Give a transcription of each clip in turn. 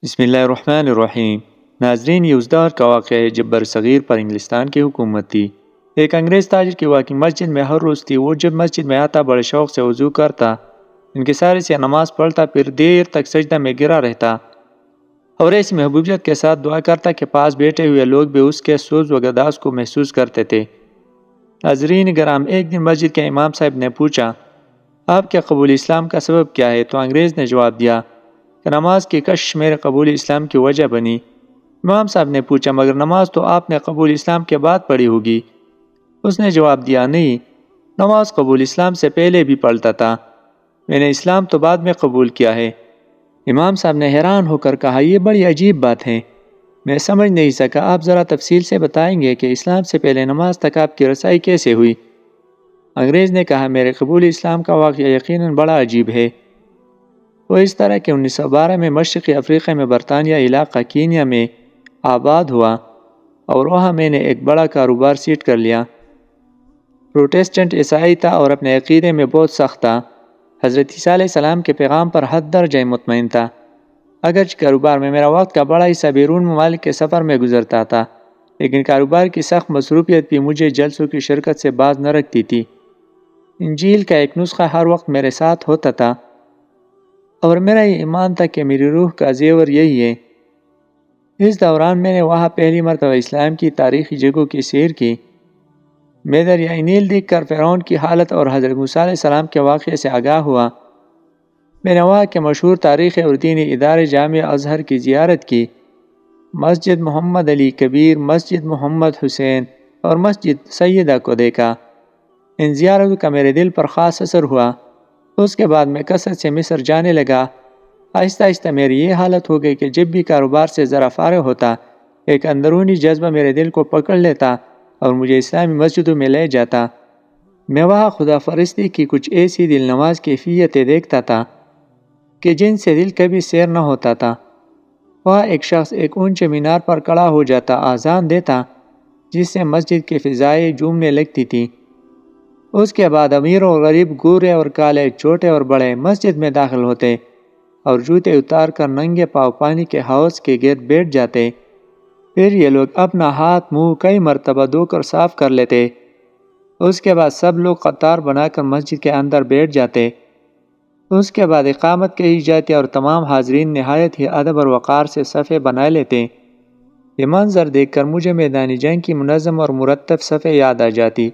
بسم اللہ الرحمن الرحیم۔ ناظرین، یہ اس دور کا واقعہ ہے جب برصغیر پر انگلستان کی حکومت تھی۔ ایک انگریز تاجر کی واقعی مسجد میں ہر روز تھی۔ وہ جب مسجد میں آتا بڑے شوق سے وضو کرتا، انکساری سے نماز پڑھتا، پھر دیر تک سجدہ میں گرا رہتا اور ایسی محبوبیت کے ساتھ دعا کرتا کہ پاس بیٹھے ہوئے لوگ بھی اس کے سوز و گداز کو محسوس کرتے تھے۔ ناظرین کرام، ایک دن مسجد کے امام صاحب نے پوچھا، آپ کے قبول اسلام کا سبب کیا ہے؟ تو انگریز نے جواب دیا کہ نماز کی کشش میرے قبول اسلام کی وجہ بنی۔ امام صاحب نے پوچھا، مگر نماز تو آپ نے قبول اسلام کے بعد پڑھی ہوگی؟ اس نے جواب دیا، نہیں، نماز قبول اسلام سے پہلے بھی پڑھتا تھا، میں نے اسلام تو بعد میں قبول کیا ہے۔ امام صاحب نے حیران ہو کر کہا، یہ بڑی عجیب بات ہے، میں سمجھ نہیں سکا، آپ ذرا تفصیل سے بتائیں گے کہ اسلام سے پہلے نماز تک آپ کی رسائی کیسے ہوئی؟ انگریز نے کہا، میرے قبول اسلام کا واقعہ یقیناً بڑا عجیب ہے۔ وہ اس طرح کہ 1912 میں مشرقی افریقہ میں برطانیہ علاقہ کینیا میں آباد ہوا اور وہاں میں نے ایک بڑا کاروبار سیٹ کر لیا۔ پروٹسٹنٹ عیسائی تھا اور اپنے عقیدے میں بہت سخت تھا۔ حضرت عیسیٰ علیہ السلام کے پیغام پر حد درجہ مطمئن تھا۔ اگرچہ کاروبار میں میرا وقت کا بڑا حصہ بیرون ممالک کے سفر میں گزرتا تھا، لیکن کاروبار کی سخت مصروفیت بھی مجھے جلسوں کی شرکت سے باز نہ رکھتی تھی۔ انجیل کا ایک نسخہ ہر وقت میرے ساتھ ہوتا تھا اور میرا یہ ایمان تھا کہ میری روح کا زیور یہی ہے۔ اس دوران میں نے وہاں پہلی مرتبہ اسلام کی تاریخی جگہوں کی سیر کی۔ میں دریائے نیل دیکھ کر فرعون کی حالت اور حضرت موسیٰ علیہ السلام کے واقعے سے آگاہ ہوا۔ میں نے وہاں کے مشہور تاریخی اور دینی ادارے جامعہ ازہر کی زیارت کی، مسجد محمد علی کبیر، مسجد محمد حسین اور مسجد سیدہ کو دیکھا۔ ان زیارتوں کا میرے دل پر خاص اثر ہوا۔ اس کے بعد میں کثرت سے مصر جانے لگا۔ آہستہ آہستہ میری یہ حالت ہو گئی کہ جب بھی کاروبار سے ذرا فارغ ہوتا، ایک اندرونی جذبہ میرے دل کو پکڑ لیتا اور مجھے اسلامی مسجدوں میں لے جاتا۔ میں وہاں خدا فرستی کی کچھ ایسی دل نواز کیفیتیں دیکھتا تھا کہ جن سے دل کبھی سیر نہ ہوتا تھا۔ وہاں ایک شخص ایک اونچے مینار پر کھڑا ہو جاتا، آذان دیتا، جس سے مسجد کی فضائیں جھومنے لگتی تھی۔ اس کے بعد امیر اور غریب، گورے اور کالے، چھوٹے اور بڑے مسجد میں داخل ہوتے اور جوتے اتار کر ننگے پاؤں پانی کے حوض کے گرد بیٹھ جاتے۔ پھر یہ لوگ اپنا ہاتھ منہ کئی مرتبہ دھو کر صاف کر لیتے۔ اس کے بعد سب لوگ قطار بنا کر مسجد کے اندر بیٹھ جاتے۔ اس کے بعد اقامت کہی جاتی اور تمام حاضرین نہایت ہی ادب اور وقار سے صفیں بنا لیتے۔ یہ منظر دیکھ کر مجھے میدان جنگ کی منظم اور مرتب صفیں یاد آ جاتی۔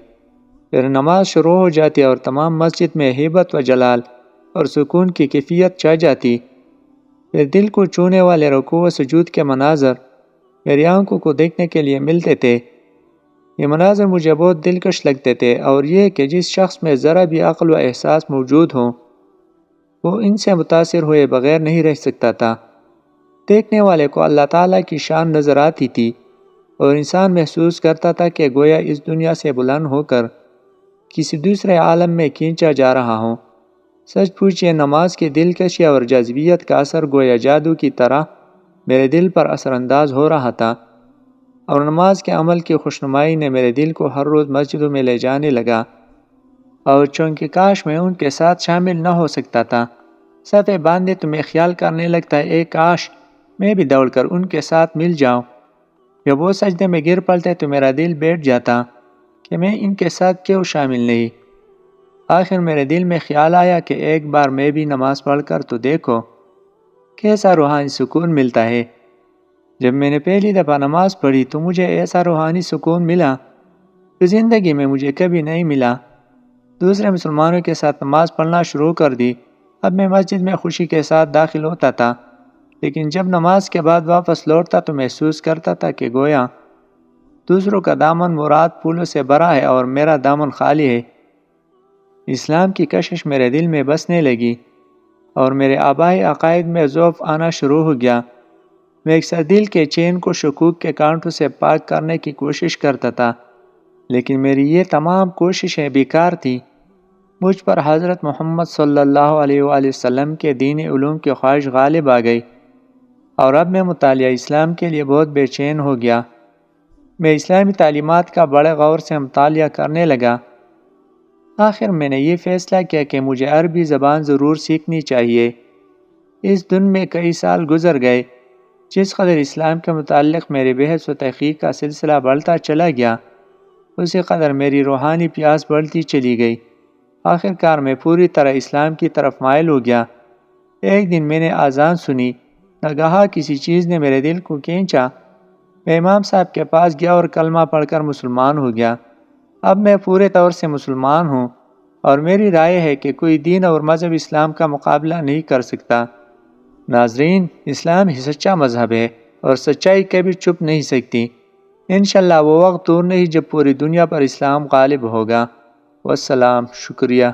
پھر نماز شروع ہو جاتی اور تمام مسجد میں ہیبت و جلال اور سکون کی کیفیت چھا جاتی۔ پھر دل کو چھونے والے رکوع و سجود کے مناظر میری آنکھوں کو دیکھنے کے لیے ملتے تھے۔ یہ مناظر مجھے بہت دلکش لگتے تھے، اور یہ کہ جس شخص میں ذرا بھی عقل و احساس موجود ہو وہ ان سے متاثر ہوئے بغیر نہیں رہ سکتا تھا۔ دیکھنے والے کو اللہ تعالیٰ کی شان نظر آتی تھی اور انسان محسوس کرتا تھا کہ گویا اس دنیا سے بلند ہو کر کسی دوسرے عالم میں کھینچا جا رہا ہوں۔ سچ پوچھئے، نماز کی دلکشی اور جاذبیت کا اثر گویا جادو کی طرح میرے دل پر اثر انداز ہو رہا تھا، اور نماز کے عمل کی خوشنمائی نے میرے دل کو ہر روز مسجدوں میں لے جانے لگا، اور چونکہ کاش میں ان کے ساتھ شامل نہ ہو سکتا تھا۔ صفیں باندھے تو میں خیال کرنے لگتا ہے، کاش میں بھی دوڑ کر ان کے ساتھ مل جاؤں۔ جب وہ سجدے میں گر پڑتے تو میرا دل بیٹھ جاتا کہ میں ان کے ساتھ کیوں شامل نہیں۔ آخر میرے دل میں خیال آیا کہ ایک بار میں بھی نماز پڑھ کر تو دیکھو کیسا روحانی سکون ملتا ہے۔ جب میں نے پہلی دفعہ نماز پڑھی تو مجھے ایسا روحانی سکون ملا جو زندگی میں مجھے کبھی نہیں ملا۔ دوسرے مسلمانوں کے ساتھ نماز پڑھنا شروع کر دی۔ اب میں مسجد میں خوشی کے ساتھ داخل ہوتا تھا، لیکن جب نماز کے بعد واپس لوٹتا تو محسوس کرتا تھا کہ گویا دوسروں کا دامن مراد پھولوں سے بھرا ہے اور میرا دامن خالی ہے۔ اسلام کی کشش میرے دل میں بسنے لگی اور میرے آبائی عقائد میں ضعف آنا شروع ہو گیا۔ میں اکثر دل کے چین کو شکوک کے کانٹوں سے پاک کرنے کی کوشش کرتا تھا، لیکن میری یہ تمام کوششیں بیکار تھیں۔ مجھ پر حضرت محمد صلی اللہ علیہ وآلہ وسلم کے دینی علوم کی خواہش غالب آ گئی، اور اب میں مطالعہ اسلام کے لیے بہت بے چین ہو گیا۔ میں اسلامی تعلیمات کا بڑے غور سے مطالعہ کرنے لگا۔ آخر میں نے یہ فیصلہ کیا کہ مجھے عربی زبان ضرور سیکھنی چاہیے۔ اس دن میں کئی سال گزر گئے۔ جس قدر اسلام کے متعلق میرے بحث و تحقیق کا سلسلہ بڑھتا چلا گیا، اسی قدر میری روحانی پیاس بڑھتی چلی گئی۔ آخر کار میں پوری طرح اسلام کی طرف مائل ہو گیا۔ ایک دن میں نے اذان سنی، ناگہاں کسی چیز نے میرے دل کو کھینچا۔ میں امام صاحب کے پاس گیا اور کلمہ پڑھ کر مسلمان ہو گیا۔ اب میں پورے طور سے مسلمان ہوں، اور میری رائے ہے کہ کوئی دین اور مذہب اسلام کا مقابلہ نہیں کر سکتا۔ ناظرین، اسلام ہی سچا مذہب ہے، اور سچائی کبھی چھپ نہیں سکتی۔ انشاءاللہ وہ وقت دور نہیں جب پوری دنیا پر اسلام غالب ہوگا۔ والسلام، شکریہ۔